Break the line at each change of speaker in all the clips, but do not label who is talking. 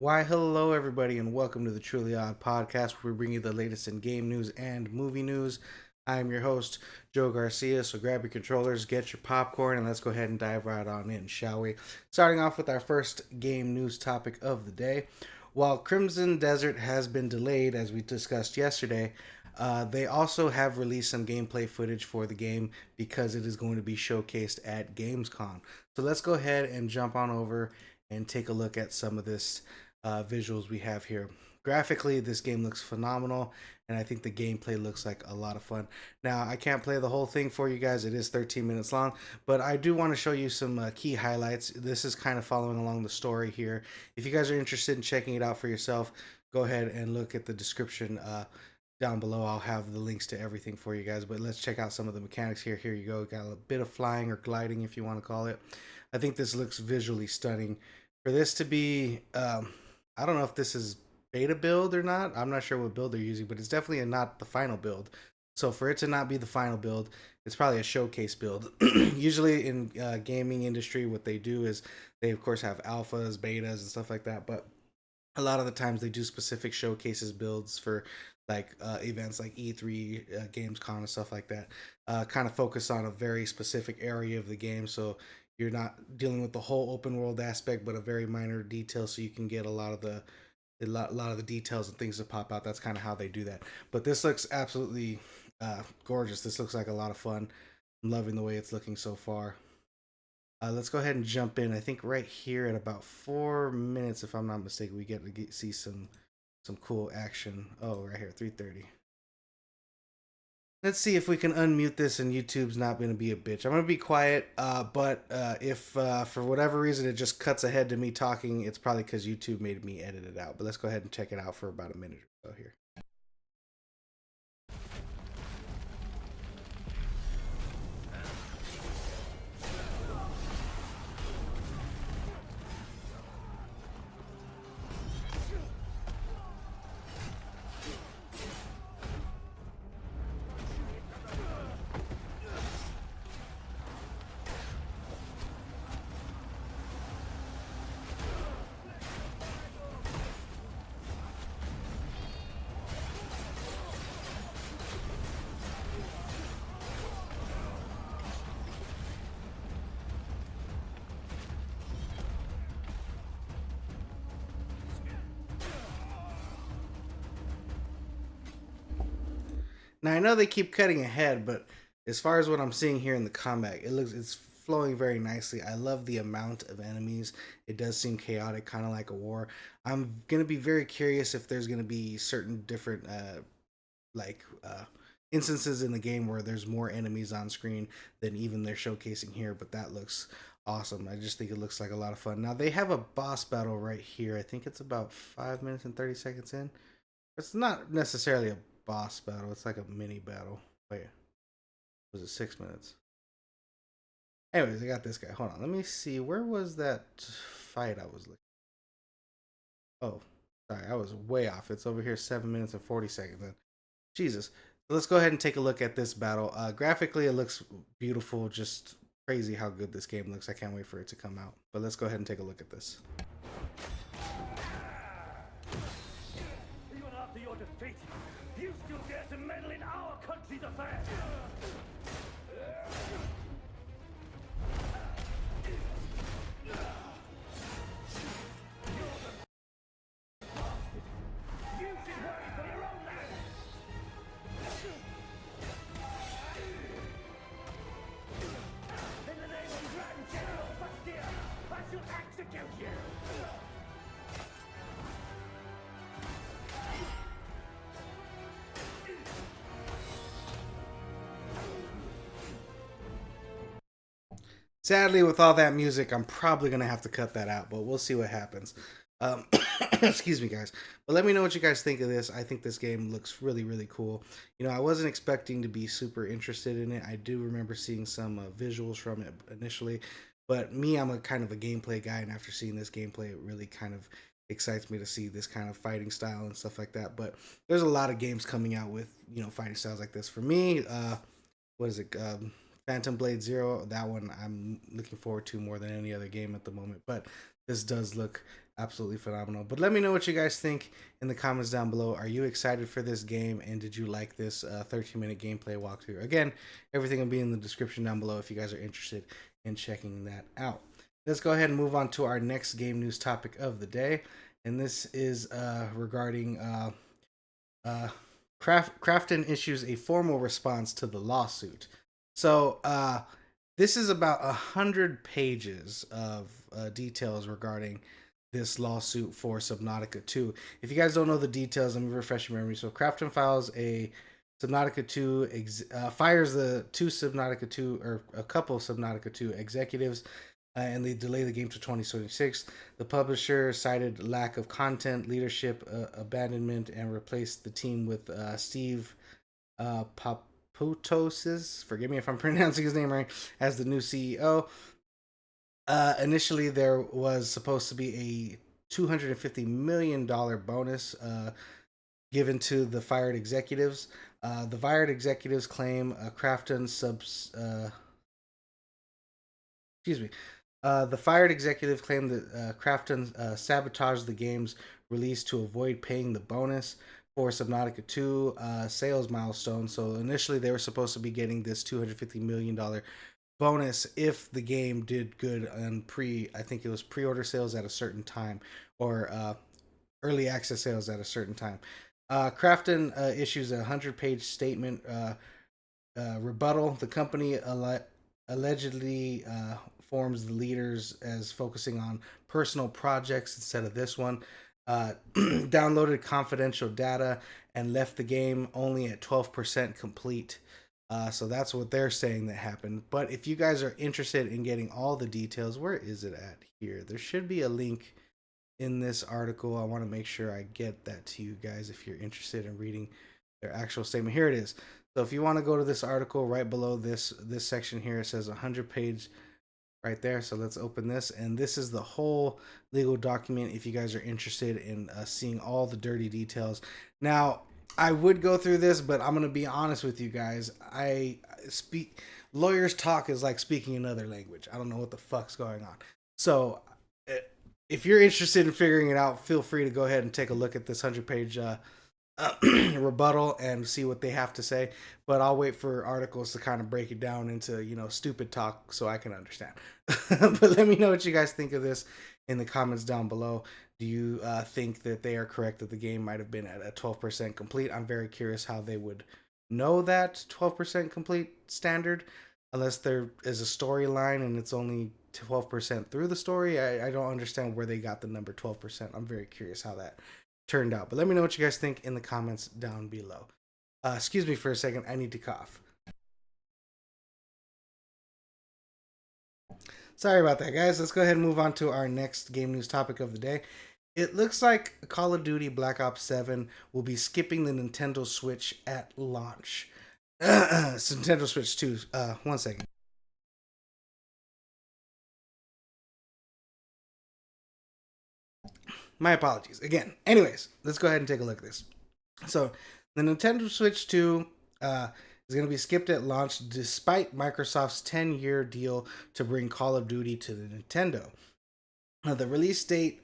Why, hello, everybody, and welcome to the Truly Odd podcast, where we bring you the latest in game news and movie news. I'm your host, Joe Garcia, so grab your controllers, get your popcorn, and let's go ahead and dive right on in, shall we? Starting off with our first game news topic of the day. While Crimson Desert has been delayed, as we discussed yesterday, they also have released some gameplay footage for the game because it is going to be showcased at Gamescom. So let's go ahead and jump on over and take a look at some of this visuals we have here. Graphically, this game looks phenomenal, and I think the gameplay looks like a lot of fun. Now, I can't play the whole thing for you guys, it is 13 minutes long, but I do want to show you some key highlights. This is kind of following along the story here. If you guys are interested in checking it out for yourself, go ahead and look at the description down below. I'll have the links to everything for you guys, but let's check out some of the mechanics here. Here you go. Got a bit of flying or gliding, if you want to call it. I think this looks visually stunning. For this to be I don't know if this is beta build or not. I'm not sure what build they're using, but it's definitely not the final build. So for it to not be the final build, it's probably a showcase build. Usually in gaming industry, what they do is they of course have alphas, betas, and stuff like that. But a lot of the times they do specific showcases builds for like events like E3, Gamescom, and stuff like that. Kind of focus on a very specific area of the game, so you're not dealing with the whole open world aspect, but a very minor detail, so you can get a lot of the details and things that pop out. That's kind of how they do that. But this looks absolutely gorgeous. This looks like a lot of fun. I'm loving the way it's looking so far. Let's go ahead and jump in. I think right here at about 4 minutes, if I'm not mistaken, we get to see some cool action. Oh, right here, 3:30. Let's see if we can unmute this and YouTube's not going to be a bitch. I'm going to be quiet, but if for whatever reason it just cuts ahead to me talking, it's probably because YouTube made me edit it out. But let's go ahead and check it out for about a minute or so here. Now I know they keep cutting ahead, but as far as what I'm seeing here in the combat, it's flowing very nicely. I love the amount of enemies. It does seem chaotic, kind of like a war. I'm gonna be very curious if there's gonna be certain different like instances in the game where there's more enemies on screen than even they're showcasing here. But that looks awesome. I just think it looks like a lot of fun. Now they have a boss battle right here. I think it's about 5 minutes and 30 seconds in. It's not necessarily a boss battle. It's like a mini battle. Wait, was it 6 minutes? Anyways, I got this guy. Hold on. Let me see. Where was that fight I was looking? Oh, sorry. I was way off. It's over here, 7 minutes and 40 seconds. Then, Jesus. Let's go ahead and take a look at this battle. Graphically, it looks beautiful. Just crazy how good this game looks. I can't wait for it to come out. But let's go ahead and take a look at this.
Even after you're defeated, you still dare to meddle in our country's affairs! You should worry for your own land! In the name of Grand General Bastia, I shall execute you!
Sadly, with all that music, I'm probably gonna have to cut that out, but we'll see what happens. Um, excuse me, guys. But let me know what you guys think of this. I think this game looks really, really cool. You know, I wasn't expecting to be super interested in it. I do remember seeing some visuals from it initially, but me, I'm a kind of a gameplay guy, and after seeing this gameplay, it really kind of excites me to see this kind of fighting style and stuff like that. But there's a lot of games coming out with fighting styles like this. For me, what is it? Phantom Blade Zero. That one I'm looking forward to more than any other game at the moment. But this does look Absolutely phenomenal. But let me know what you guys think in the comments down below. Are you excited for this game, and did you like this 13-minute gameplay walkthrough? Again, everything will be in the description down below if you guys are interested in checking that out. Let's go ahead and move on to our next game news topic of the day, and this is regarding Krafton issues a formal response to the lawsuit. So this is about 100 pages of details regarding this lawsuit for Subnautica 2. If you guys don't know the details, let me refresh your memory. So Krafton files a Subnautica 2, fires the two Subnautica 2, or a couple of Subnautica 2 executives, and they delay the game to 2026. The publisher cited lack of content, leadership, abandonment, and replaced the team with Steve Papoutos, forgive me if I'm pronouncing his name right, as the new CEO. Initially, there was supposed to be a $250 million bonus given to the fired executives. The fired executives claim Krafton the fired executive claimed that Krafton sabotaged the game's release to avoid paying the bonus for Subnautica 2 sales milestone. So initially, they were supposed to be getting this $250 million bonus if the game did good on I think it was pre-order sales at a certain time, or early access sales at a certain time. Krafton issues a 100-page statement rebuttal. The company allegedly forms the leaders as focusing on personal projects instead of this one. Downloaded confidential data and left the game only at 12% complete. So that's what they're saying that happened. But if you guys are interested in getting all the details, where is it at here? There should be a link in this article. I want to make sure I get that to you guys if you're interested in reading their actual statement. Here it is. So if you want to go to this article, right below this section here, it says 100-page right there. So let's open this, and this is the whole legal document if you guys are interested in seeing all the dirty details. Now, I would go through this, but I'm going to be honest with you guys. Lawyers talk is like speaking another language. I don't know what the fuck's going on. So if you're interested in figuring it out, feel free to go ahead and take a look at this 100-page rebuttal and see what they have to say. But I'll wait for articles to kind of break it down into, stupid talk so I can understand. But let me know what you guys think of this in the comments down below. Do you think that they are correct that the game might have been at a 12% complete? I'm very curious how they would know that 12% complete standard, unless there is a storyline and it's only 12% through the story. I don't understand where they got the number 12%. I'm very curious how that turned out. But let me know what you guys think in the comments down below. Excuse me for a second. I need to cough. Sorry about that, guys. Let's go ahead and move on to our next game news topic of the day. It looks like Call of Duty Black Ops 7 will be skipping the Nintendo Switch at launch. So Nintendo Switch 2. One second. My apologies again. Anyways, let's go ahead and take a look at this. So the Nintendo Switch 2 is going to be skipped at launch despite Microsoft's 10-year deal to bring Call of Duty to the Nintendo. The release date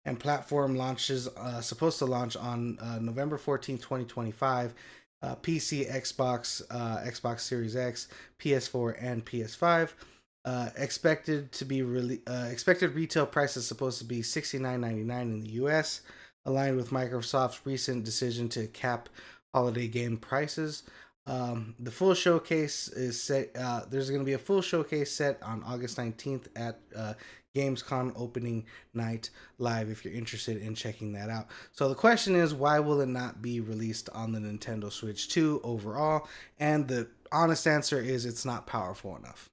and platform launches supposed to launch on November 14th, 2025. PC, Xbox, Xbox Series X, PS4, and PS5. Expected retail price is supposed to be $69.99 in the US, aligned with Microsoft's recent decision to cap holiday game prices. The full showcase is set. There's going to be a full showcase set on August 19th at Gamescom opening night live if you're interested in checking that out. So the question is, why will it not be released on the Nintendo Switch 2 overall? And the honest answer is it's not powerful enough.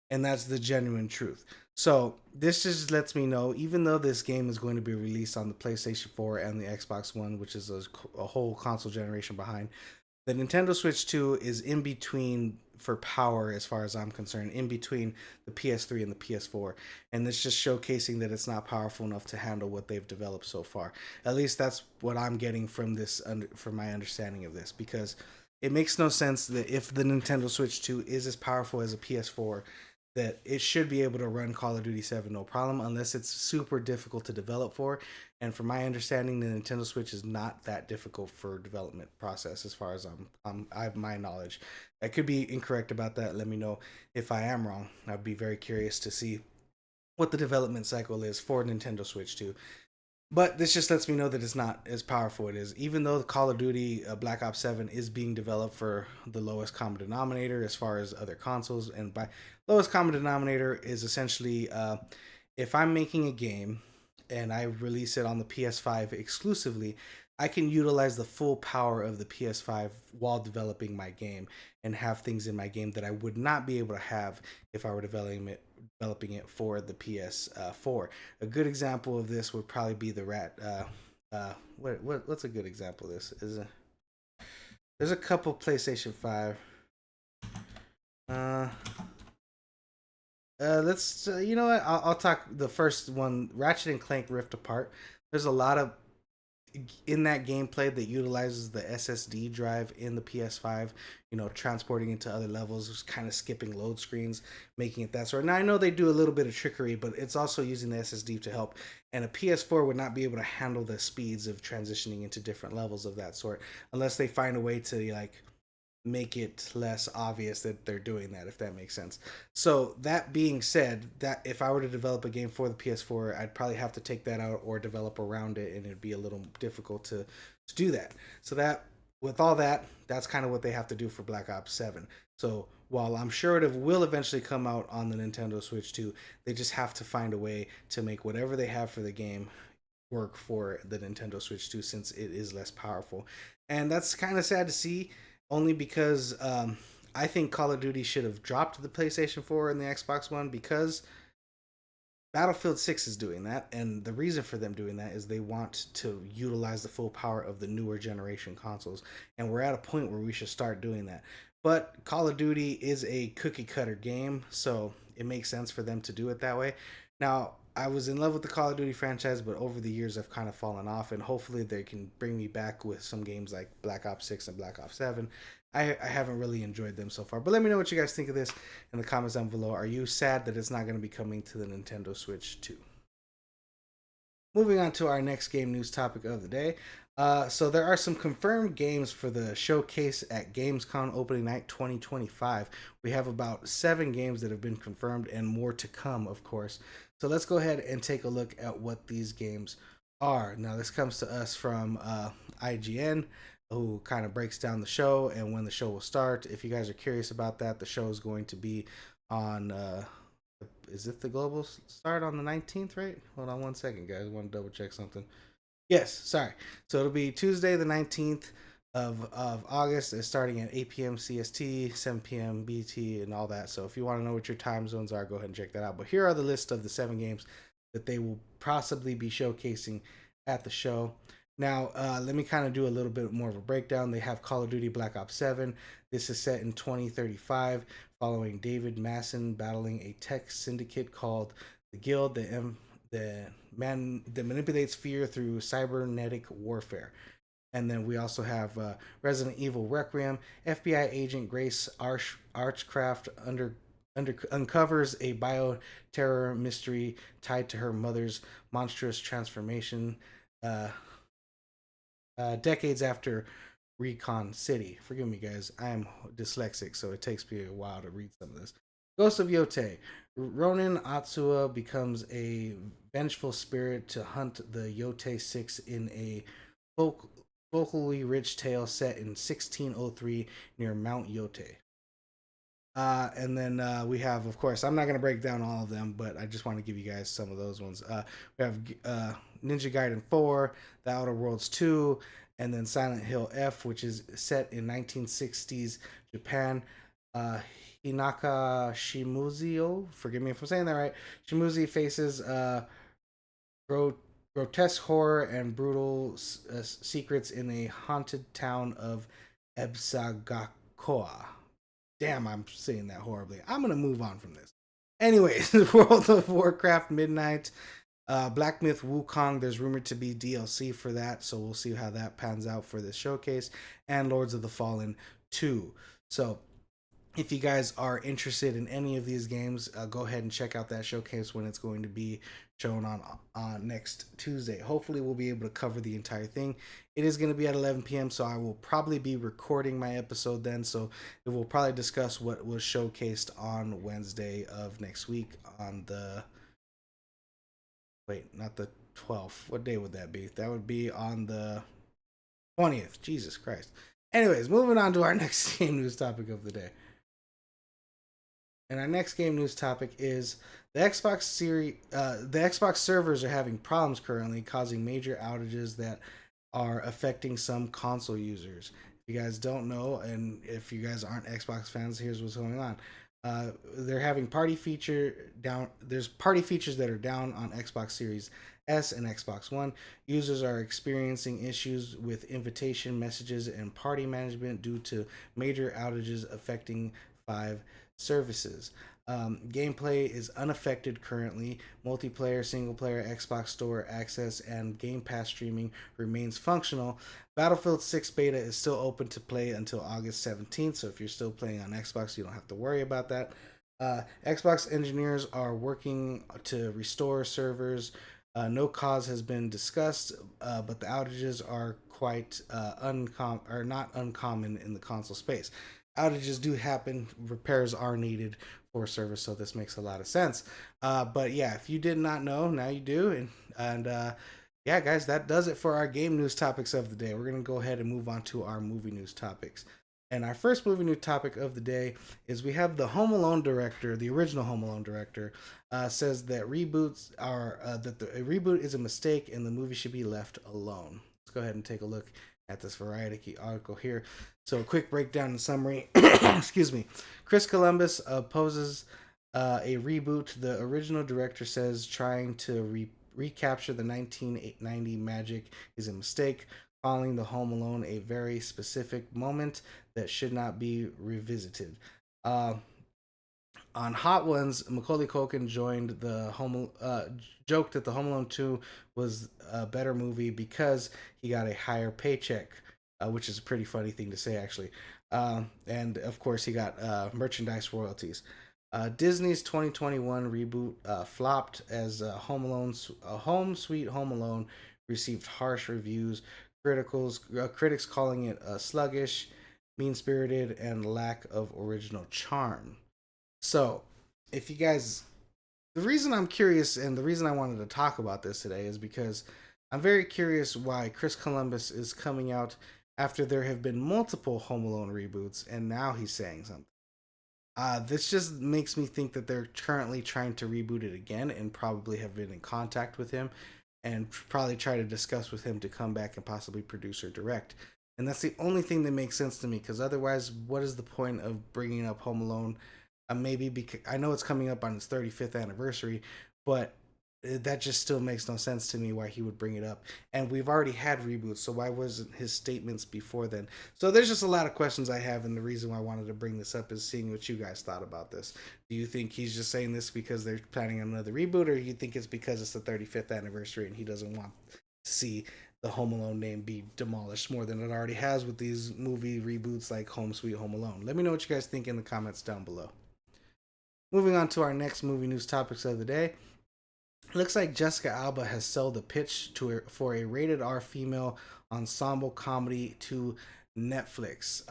And that's the genuine truth. So this just lets me know, even though this game is going to be released on the PlayStation 4 and the Xbox One, which is a whole console generation behind, the Nintendo Switch 2 is in between for power, as far as I'm concerned, in between the PS3 and the PS4. And it's just showcasing that it's not powerful enough to handle what they've developed so far. At least that's what I'm getting from this, from my understanding of this, because it makes no sense that if the Nintendo Switch 2 is as powerful as a PS4, that it should be able to run Call of Duty 7 no problem, unless it's super difficult to develop for. And from my understanding, the Nintendo Switch is not that difficult for development process, as far as I have my knowledge. I could be incorrect about that. Let me know if I am wrong. I'd be very curious to see what the development cycle is for Nintendo Switch 2. But this just lets me know that it's not as powerful as it is. Even though the Call of Duty Black Ops 7 is being developed for the lowest common denominator as far as other consoles, and by lowest common denominator is essentially if I'm making a game and I release it on the PS5 exclusively, I can utilize the full power of the PS5 while developing my game and have things in my game that I would not be able to have if I were developing it for the PS4. A good example of this would probably be the Rat. What's a good example of this? There's a couple PlayStation 5. Let's you know what? I'll talk the first one, Ratchet and Clank Rift Apart. There's a lot of in that gameplay that utilizes the SSD drive in the PS5, transporting into other levels, kind of skipping load screens, making it that sort. Now I know they do a little bit of trickery, but it's also using the SSD to help. And a PS4 would not be able to handle the speeds of transitioning into different levels of that sort unless they find a way to make it less obvious that they're doing that, if that makes sense. So that being said, that if I were to develop a game for the PS4, I'd probably have to take that out or develop around it, and it'd be a little difficult to do that. So that with all that, that's kind of what they have to do for Black Ops 7. So while I'm sure it will eventually come out on the Nintendo Switch 2, they just have to find a way to make whatever they have for the game work for the Nintendo Switch 2, since it is less powerful. And that's kind of sad to see, only because I think Call of Duty should have dropped the PlayStation 4 and the Xbox One, because Battlefield 6 is doing that, and the reason for them doing that is they want to utilize the full power of the newer generation consoles, and we're at a point where we should start doing that. But Call of Duty is a cookie cutter game, so it makes sense for them to do it that way. Now, I was in love with the Call of Duty franchise, but over the years I've kind of fallen off, and hopefully they can bring me back with some games like Black Ops 6 and Black Ops 7. I haven't really enjoyed them so far, but let me know what you guys think of this in the comments down below. Are you sad that it's not going to be coming to the Nintendo Switch 2? Moving on to our next game news topic of the day. So there are some confirmed games for the showcase at Gamescom opening night 2025. We have about 7 games that have been confirmed and more to come, of course. So let's go ahead and take a look at what these games are. Now, this comes to us from IGN, who kind of breaks down the show and when the show will start. If you guys are curious about that, the show is going to be on is it the global start on the 19th, right? Hold on one second, guys. I want to double check something. Yes, sorry. So it'll be Tuesday the 19th of August. It's starting at 8 p.m. CST, 7 p.m. BT, and all that. So if you want to know what your time zones are, go ahead and check that out. But here are the list of the 7 games that they will possibly be showcasing at the show. Now, let me kind of do a little bit more of a breakdown. They have Call of Duty Black Ops 7. This is set in 2035, following David Masson battling a tech syndicate called the Guild that manipulates fear through cybernetic warfare. And then we also have Resident Evil Requiem. FBI agent Grace Archcraft uncovers a bioterror mystery tied to her mother's monstrous transformation. Decades after Recon City. Forgive me, guys. I am dyslexic, so it takes me a while to read some of this. Ghost of Yotei. Ronin Atsuwa becomes a vengeful spirit to hunt the Yotei 6 in a vocally rich tale set in 1603 near Mount Yotei. And then we have, of course, I'm not going to break down all of them, but I just want to give you guys some of those ones. We have Ninja Gaiden 4, The Outer Worlds 2, and then Silent Hill F, which is set in 1960s Japan. Hinaka Shimuzio, forgive me if I'm saying that right. Shimuzi faces grotesque horror and brutal secrets in a haunted town of Ebsagakoa. Damn, I'm saying that horribly. I'm going to move on from this. Anyways, World of Warcraft Midnight, Black Myth Wukong, there's rumored to be DLC for that, so we'll see how that pans out for this showcase, and Lords of the Fallen 2. So if you guys are interested in any of these games, go ahead and check out that showcase when it's going to be shown on next Tuesday. Hopefully, we'll be able to cover the entire thing. It is going to be at 11 p.m., so I will probably be recording my episode then. So it will probably discuss what was showcased on Wednesday of next week on the not the 12th. What day would that be? That would be on the 20th. Jesus Christ. Anyways, moving on to our next game news topic of the day. And our next game news topic is the Xbox Series. The Xbox servers are having problems currently, causing major outages that are affecting some console users. If you guys don't know, and if you guys aren't Xbox fans, here's what's going on. They're having party feature down. There's party features that are down on Xbox Series S and Xbox One. Users are experiencing issues with invitation messages and party management due to major outages affecting five services. Gameplay is unaffected currently. Multiplayer, single player, Xbox Store access, and Game Pass streaming remains functional. Battlefield 6 beta is still open to play until August 17th, so if you're still playing on Xbox, you don't have to worry about that. Xbox engineers are working to restore servers. No cause has been discussed, but the outages are quite not uncommon in the console space. Outages do happen, repairs are needed for service, so this makes a lot of sense. But yeah, if you did not know, now you do. And yeah, guys, that does it for our game news topics of the day. We're going to go ahead and move on to our movie news topics. And our first movie news topic of the day is we have the Home Alone director, the original Home Alone director, says that reboots are a reboot is a mistake and the movie should be left alone. Let's go ahead and take a look at this Variety article here. So, a quick breakdown and summary. Excuse me. Chris Columbus opposes a reboot. The original director says trying to recapture the 1990 magic is a mistake, calling the Home Alone a very specific moment that should not be revisited. On Hot Ones, Macaulay Culkin joked that the Home Alone 2 was a better movie because he got a higher paycheck, which is a pretty funny thing to say actually. And of course, he got merchandise royalties. Disney's 2021 reboot flopped as Home Sweet Home Alone received harsh reviews. Critics calling it sluggish, mean spirited, and lack of original charm. So, if you guys, the reason I'm curious and the reason I wanted to talk about this today is because I'm very curious why Chris Columbus is coming out after there have been multiple Home Alone reboots and now he's saying something. This just makes me think that they're currently trying to reboot it again and probably have been in contact with him and probably try to discuss with him to come back and possibly produce or direct. And that's the only thing that makes sense to me because otherwise, what is the point of bringing up Home Alone? Maybe because I know it's coming up on its 35th anniversary, but that just still makes no sense to me why he would bring it up. And we've already had reboots, so why wasn't his statements before then? So there's just a lot of questions I have, and the reason why I wanted to bring this up is seeing what you guys thought about this. Do you think he's just saying this because they're planning on another reboot, or do you think it's because it's the 35th anniversary and he doesn't want to see the Home Alone name be demolished more than it already has with these movie reboots like Home Sweet Home Alone? Let me know what you guys think in the comments down below. Moving on to our next movie news topics of the day. Looks like Jessica Alba has sold a pitch for a rated R female ensemble comedy to Netflix.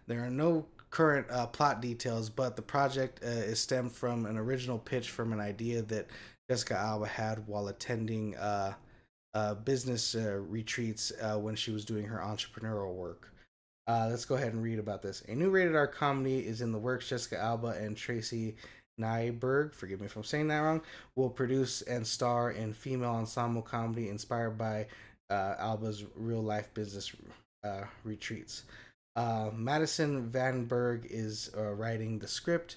There are no current plot details, but the project is stemmed from an original pitch from an idea that Jessica Alba had while attending business retreats when she was doing her entrepreneurial work. Let's go ahead and read about this. A new rated R comedy is in the works. Jessica Alba and Tracy Nyberg, forgive me if I'm saying that wrong, will produce and star in female ensemble comedy inspired by Alba's real life business retreats. Madison Vandenberg is writing the script.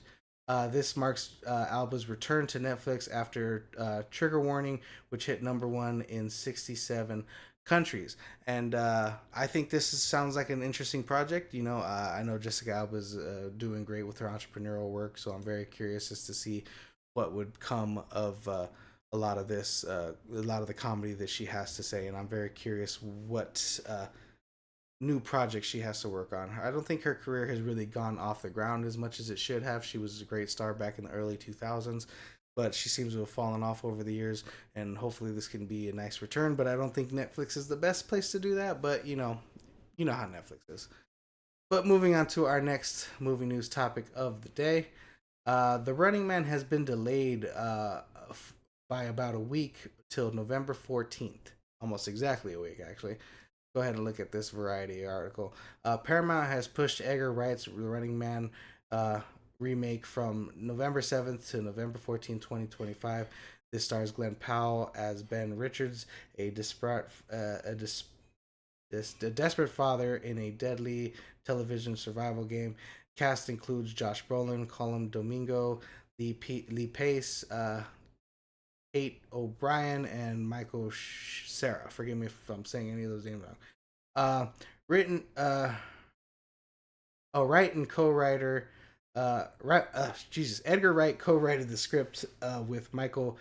This marks Alba's return to Netflix after Trigger Warning, which hit #1 in 67 countries. And I think sounds like an interesting project. I know Jessica Alba's doing great with her entrepreneurial work, so I'm very curious as to see what would come of a lot of this, a lot of the comedy that she has to say. And I'm very curious what new projects she has to work on. I don't think her career has really gone off the ground as much as it should have. She was a great star back in the early 2000s, but she seems to have fallen off over the years, and hopefully this can be a nice return. But I don't think Netflix is the best place to do that, but you know how Netflix is. But moving on to our next movie news topic of the day. The Running Man has been delayed by about a week till November 14th. Almost exactly a week, actually. Go ahead and look at this Variety article. Paramount has pushed Edgar Wright's The Running Man remake from November 7th to November 14th, 2025. This stars Glenn Powell as Ben Richards, a desperate father in a deadly television survival game. Cast includes Josh Brolin, Colm Domingo, Lee Pace, Kate O'Brien, and Michael Sarah. Forgive me if I'm saying any of those names wrong. Written, Wright and co-writer, Edgar Wright co-wrote the script with Michael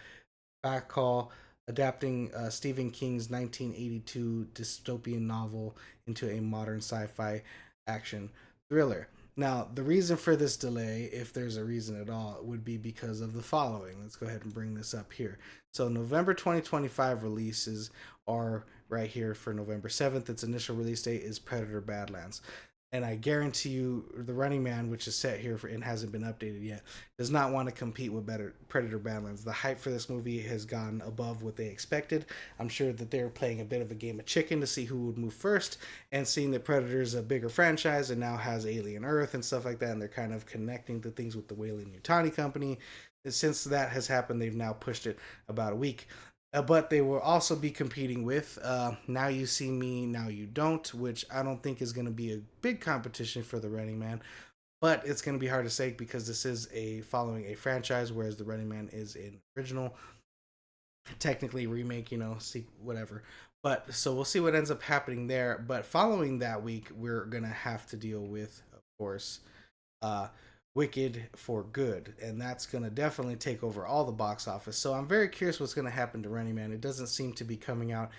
Bacall, adapting Stephen King's 1982 dystopian novel into a modern sci-fi action thriller. Now, the reason for this delay, if there's a reason at all, would be because of the following. Let's go ahead and bring this up here. So, November 2025 releases are right here for November 7th. Its initial release date is Predator Badlands. And I guarantee you, The Running Man, which is set here and hasn't been updated yet, does not want to compete with Predator Badlands. The hype for this movie has gone above what they expected. I'm sure that they're playing a bit of a game of chicken to see who would move first, and seeing that Predator's a bigger franchise and now has Alien Earth and stuff like that, and they're kind of connecting the things with the Weyland-Yutani company. And since that has happened, they've now pushed it about a week. But they will also be competing with Now You See Me, Now You Don't, which I don't think is going to be a big competition for The Running Man. But it's going to be hard to say because this is following a franchise, whereas The Running Man is an original, technically remake, see whatever. But so we'll see what ends up happening there. But following that week, we're going to have to deal with, of course, Wicked for Good, and that's going to definitely take over all the box office. So I'm very curious what's going to happen to Running Man. It doesn't seem to be coming out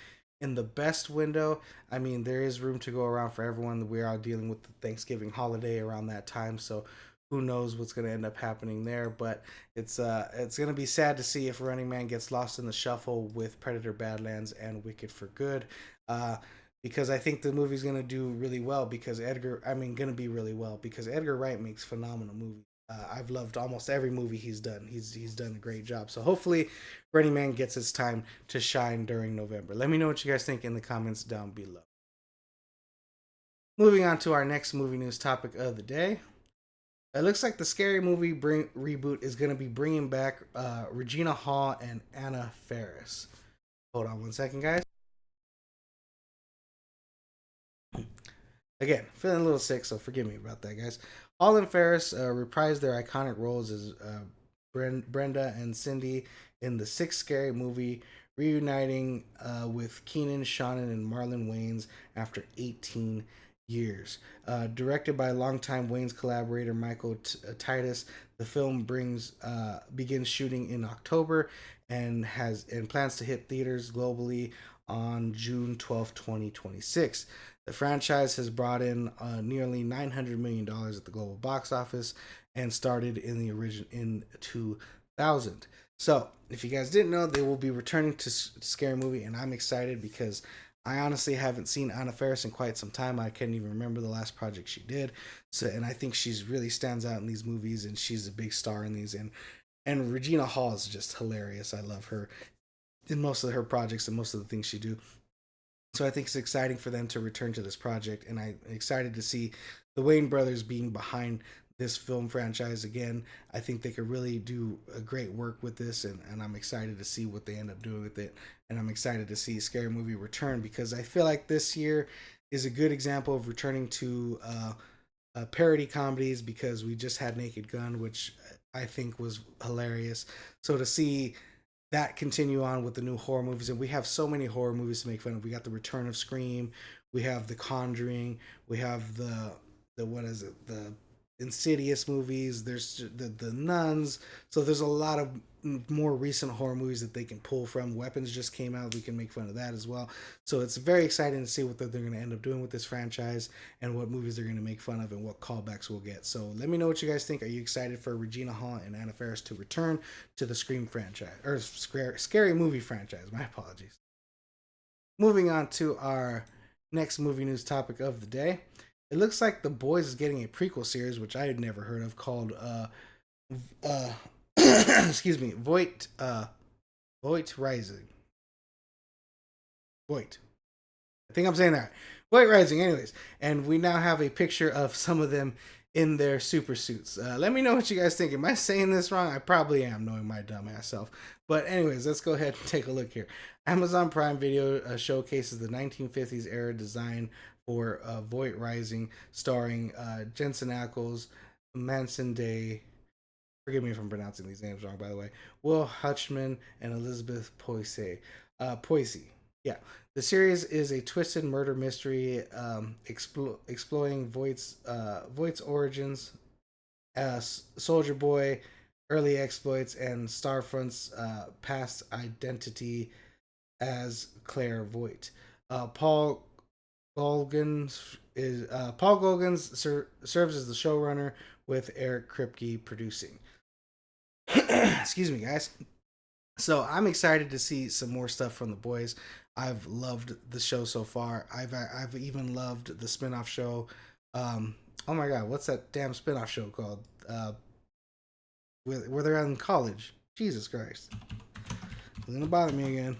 in the best window. I mean, there is room to go around for everyone. We're all dealing with the Thanksgiving holiday around that time, so who knows what's going to end up happening there. But it's going to be sad to see if Running Man gets lost in the shuffle with Predator Badlands and Wicked for Good. Because I think the movie's going to do really well because going to be really well because Edgar Wright makes phenomenal movies. I've loved almost every movie he's done. He's done a great job. So hopefully Running Man gets his time to shine during November. Let me know what you guys think in the comments down below. Moving on to our next movie news topic of the day. It looks like the Scary Movie reboot is going to be bringing back Regina Hall and Anna Faris. Hold on one second, guys. Again, feeling a little sick, so forgive me about that, guys. Hall and Faris reprised their iconic roles as Brenda and Cindy in the sixth Scary Movie, reuniting with Keenan, Shannon, and Marlon Wayans after 18 years. Directed by longtime Wayans collaborator Michael Titus, the film begins shooting in October and plans to hit theaters globally on June 12, 2026. The franchise has brought in nearly $900 million at the global box office and started in 2000. So, if you guys didn't know, they will be returning to Scary Movie, and I'm excited because I honestly haven't seen Anna Faris in quite some time. I can't even remember the last project she did. So, and I think she's really stands out in these movies, and she's a big star in these. And Regina Hall is just hilarious. I love her in most of her projects and most of the things she do. So I think it's exciting for them to return to this project, and I'm excited to see the Wayne brothers being behind this film franchise again. I think they could really do a great work with this, and I'm excited to see what they end up doing with it. And I'm excited to see Scary Movie return because I feel like this year is a good example of returning to parody comedies because we just had Naked Gun, which I think was hilarious. So to see that continue on with the new horror movies, and we have so many horror movies to make fun of. We got the Return of Scream, we have The Conjuring, we have the what is it, the Insidious movies. There's the Nuns. So there's a lot of more recent horror movies that they can pull from. Weapons just came out. We can make fun of that as well. So it's very exciting to see what they're going to end up doing with this franchise and what movies they're going to make fun of and what callbacks we'll get. So let me know what you guys think. Are you excited for Regina Hall and Anna Faris to return to the Scream franchise or scary movie franchise? My apologies. Moving on to our next movie news topic of the day. It looks like The Boys is getting a prequel series, which I had never heard of, called excuse me, Voight Rising. Voight. I think I'm saying that. Voight Rising, anyways. And we now have a picture of some of them in their super suits. Let me know what you guys think. Am I saying this wrong? I probably am, knowing my dumbass self. But anyways, let's go ahead and take a look here. Amazon Prime Video showcases the 1950s era design for Voight Rising, starring Jensen Ackles, Manson Day. Forgive me if I'm pronouncing these names wrong, by the way. Will Hutchman and Elizabeth Poise. Yeah. The series is a twisted murder mystery exploring Voight's origins as Soldier Boy, early exploits, and Starfront's past identity as Claire Voight. Paul Golgans serves as the showrunner with Eric Kripke producing. Excuse me, guys. So I'm excited to see some more stuff from the boys. I've loved the show so far. I've even loved the spinoff show. Oh my god, what's that damn spinoff show called? Where they're in college. Jesus Christ, it's gonna bother me again.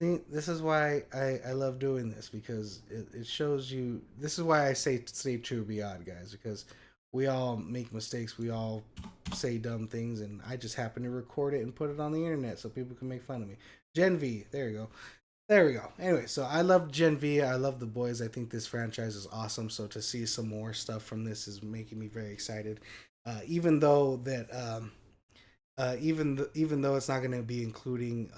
See, this is why I love doing this, because it shows you. This is why I say stay true, be odd, guys, because we all make mistakes. We all say dumb things, and I just happen to record it and put it on the internet so people can make fun of me. Gen V, there you go. There we go. Anyway, so I love Gen V. I love the boys. I think this franchise is awesome. So to see some more stuff from this is making me very excited. Even though that even though it's not going to be including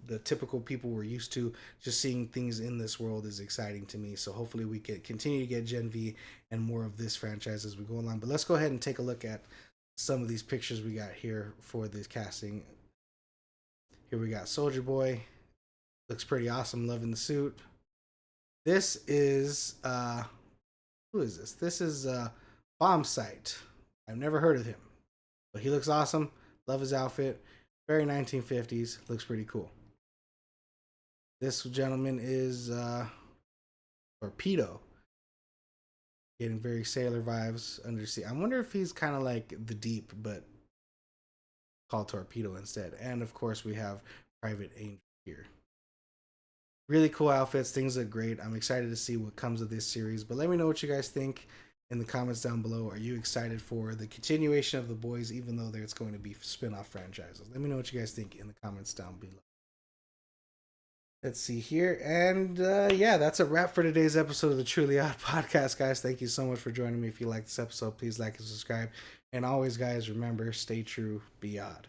the typical people we're used to, just seeing things in this world is exciting to me. So hopefully we can continue to get Gen V and more of this franchise as we go along. But let's go ahead and take a look at some of these pictures we got here for this casting. Here we got Soldier Boy. Looks pretty awesome. Loving the suit. This is who is this? This is Bomb Sight. I've never heard of him, but he looks awesome. Love his outfit. Very 1950s. Looks pretty cool. This gentleman is Torpedo. Getting very sailor vibes, undersea. I wonder if he's kind of like the Deep, but called Torpedo instead. And of course, we have Private Angel here. Really cool outfits. Things look great. I'm excited to see what comes of this series. But let me know what you guys think in the comments down below. Are you excited for the continuation of the boys, even though there's going to be spin-off franchises? Let me know what you guys think in the comments down below. Let's see here. And yeah, that's a wrap for today's episode of the Truly Odd Podcast, guys. Thank you so much for joining me. If you like this episode, please like and subscribe. And always, guys, remember, stay true, be odd.